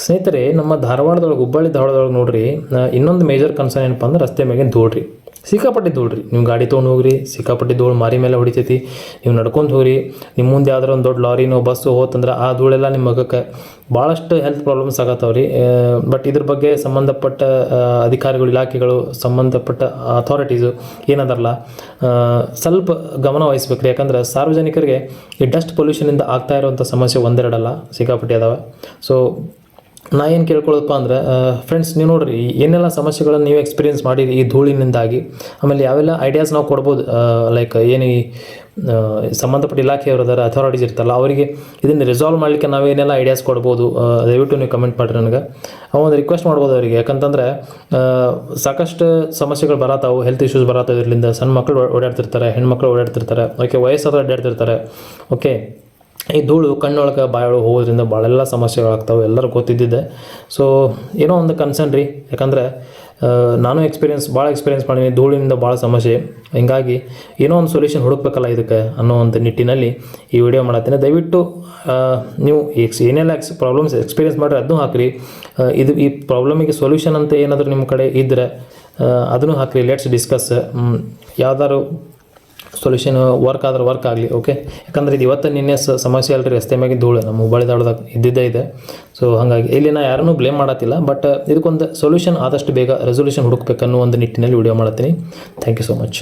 ಸ್ನೇಹಿತರೆ, ನಮ್ಮ ಧಾರವಾಡದೊಳಗೆ, ಹುಬ್ಬಳ್ಳಿ ಧಾರವಾಡದೊಳಗೆ ನೋಡ್ರಿ, ಇನ್ನೊಂದು ಮೇಜರ್ ಕನ್ಸರ್ನ್ ಏನಪ್ಪ ಅಂದ್ರೆ ರಸ್ತೆ ಮ್ಯಾಗಿನ ಧೂಳ್ರಿ. ಸಿಕ್ಕಾಪಟ್ಟೆ ಧೂಳ್ರಿ. ನೀವು ಗಾಡಿ ತೊಗೊಂಡು ಹೋಗ್ರಿ, ಸಿಕ್ಕಾಪಟ್ಟೆ ಧೂಳು ಮಾರಿ ಮೇಲೆ ಹೊಡಿತೈತಿ. ನೀವು ನಡ್ಕೊಂಡು ಹೋಗ್ರಿ, ನಿಮ್ಮ ಮುಂದೆ ಯಾವ್ದಾರು ಒಂದು ದೊಡ್ಡ ಲಾರಿನೋ ಬಸ್ಸು ಹೋತಂದ್ರೆ ಆ ಧೂಳೆಲ್ಲ ನಿಮ್ಮ ಮಗಕ್ಕೆ ಭಾಳಷ್ಟು ಹೆಲ್ತ್ ಪ್ರಾಬ್ಲಮ್ಸ್ ಆಗತ್ತವ್ರಿ. ಬಟ್ ಇದ್ರ ಬಗ್ಗೆ ಸಂಬಂಧಪಟ್ಟ ಅಧಿಕಾರಿಗಳು, ಇಲಾಖೆಗಳು, ಸಂಬಂಧಪಟ್ಟ ಅಥಾರಿಟೀಸು ಏನದಲ್ಲ, ಸ್ವಲ್ಪ ಗಮನ ವಹಿಸ್ಬೇಕ್ರಿ. ಯಾಕಂದ್ರೆ ಸಾರ್ವಜನಿಕರಿಗೆ ಈ ಡಸ್ಟ್ ಪೊಲ್ಯೂಷನಿಂದ ಆಗ್ತಾ ಇರುವಂಥ ಸಮಸ್ಯೆ ಒಂದೆರಡಲ್ಲ, ಸಿಕ್ಕಾಪಟ್ಟೆ ಅದಾವೆ. ಸೊ ನಾ ಏನು ಕೇಳ್ಕೊಳ್ಳೋದಪ್ಪ ಅಂದ್ರೆ, ಫ್ರೆಂಡ್ಸ್, ನೀವು ನೋಡಿರಿ ಏನೆಲ್ಲ ಸಮಸ್ಯೆಗಳನ್ನು ನೀವು ಎಕ್ಸ್ಪೀರಿಯೆನ್ಸ್ ಮಾಡಿರಿ ಈ ಧೂಳಿನಿಂದಾಗಿ. ಆಮೇಲೆ ಯಾವೆಲ್ಲ ಐಡಿಯಾಸ್ ನಾವು ಕೊಡ್ಬೋದು, ಲೈಕ್ ಏನು ಈ ಸಂಬಂಧಪಟ್ಟ ಇಲಾಖೆಯವರು ಇದ್ದಾರೆ, ಅಥಾರಿಟೀಸ್ ಇರ್ತಾರಲ್ಲ, ಅವರಿಗೆ ಇದನ್ನು ರಿಸಾಲ್ವ್ ಮಾಡಲಿಕ್ಕೆ ನಾವೇನೆಲ್ಲ ಐಡಿಯಾಸ್ ಕೊಡ್ಬೋದು, ದಯವಿಟ್ಟು ನೀವು ಕಮೆಂಟ್ ಮಾಡಿರಿ ನನಗೆ. ಒಂದು ರಿಕ್ವೆಸ್ಟ್ ಮಾಡ್ಬೋದು ಅವರಿಗೆ. ಯಾಕಂತಂದರೆ ಸಾಕಷ್ಟು ಸಮಸ್ಯೆಗಳು ಬರತ್ತಾವು, ಹೆಲ್ತ್ ಇಶ್ಯೂಸ್ ಬರತ್ತಾವೆ ಇದರಿಂದ. ಸಣ್ಣ ಮಕ್ಕಳು ಓಡಾಡ್ತಿರ್ತಾರೆ, ಹೆಣ್ಮಕ್ಳು ಓಡಾಡ್ತಿರ್ತಾರೆ, ಓಕೆ, ವಯಸ್ಸಾದ್ರು ಅಡ್ಡಾಡ್ತಿರ್ತಾರೆ. ಓಕೆ, ಈ ಧೂಳು ಕಣ್ಣೊಳಗೆ ಬಾಯೊಳಗೆ ಹೋಗೋದ್ರಿಂದ ಭಾಳೆಲ್ಲ ಸಮಸ್ಯೆಗಳಾಗ್ತಾವೆ, ಎಲ್ಲರೂ ಗೊತ್ತಿದ್ದಿದೆ. ಸೊ ಏನೋ ಒಂದು ಕನ್ಸರ್ನ್ ರೀ. ಯಾಕಂದರೆ ನಾನು ಭಾಳ ಎಕ್ಸ್ಪೀರಿಯೆನ್ಸ್ ಮಾಡೀನಿ, ಧೂಳಿನಿಂದ ಭಾಳ ಸಮಸ್ಯೆ. ಹಿಂಗಾಗಿ ಏನೋ ಒಂದು ಸೊಲ್ಯೂಷನ್ ಹುಡುಕ್ಬೇಕಲ್ಲ ಇದಕ್ಕೆ ಅನ್ನೋ ಒಂದು ನಿಟ್ಟಿನಲ್ಲಿ ಈ ವಿಡಿಯೋ ಮಾಡತ್ತೀನಿ. ದಯವಿಟ್ಟು ನೀವು ಏನೆಲ್ಲ ಪ್ರಾಬ್ಲಮ್ಸ್ ಎಕ್ಸ್ಪೀರಿಯೆನ್ಸ್ ಮಾಡಿರಿ ಅದನ್ನೂ ಹಾಕಿರಿ. ಈ ಪ್ರಾಬ್ಲಮಿಗೆ ಸೊಲ್ಯೂಷನ್ ಅಂತ ಏನಾದರೂ ನಿಮ್ಮ ಕಡೆ ಇದ್ದರೆ ಅದನ್ನು ಹಾಕಿರಿ. Let's discuss. ಯಾವ್ದಾದ್ರು ಸೊಲ್ಯೂಷನ್ ವರ್ಕ್ ಆದ್ರೆ ವರ್ಕ್ ಆಗಲಿ. ಓಕೆ, ಯಾಕಂದ್ರೆ ಇದು ಇವತ್ತು ನಿನ್ನೆ ಸಮಸ್ಯೆ ಅಲ್ರಿ, ರಸ್ತೆ ಮ್ಯಾಗಿನ ಧೂಳು ನಮ್ಮ ಹುಬ್ಬಳ್ಳಿ ಧಾರವಾಡದಾಗ ಇದ್ದಿದ್ದೇ ಇದೆ. ಸೊ ಹಾಗಾಗಿ ಇಲ್ಲಿ ನಾ ಯಾರನ್ನೂ ಬ್ಲೇಮ್ ಮಾಡತ್ತಿಲ್ಲ, ಬಟ್ ಇದಕ್ಕೊಂದು ಸೊಲ್ಯೂಷನ್ ಆದಷ್ಟು ಬೇಗ ರೆಸೊಲ್ಯೂಷನ್ ಹುಡುಕ್ಬೇಕನ್ನೋ ಒಂದು ನಿಟ್ಟಿನಲ್ಲಿ ವಿಡಿಯೋ ಮಾಡತ್ತೀನಿ. Thank you so much.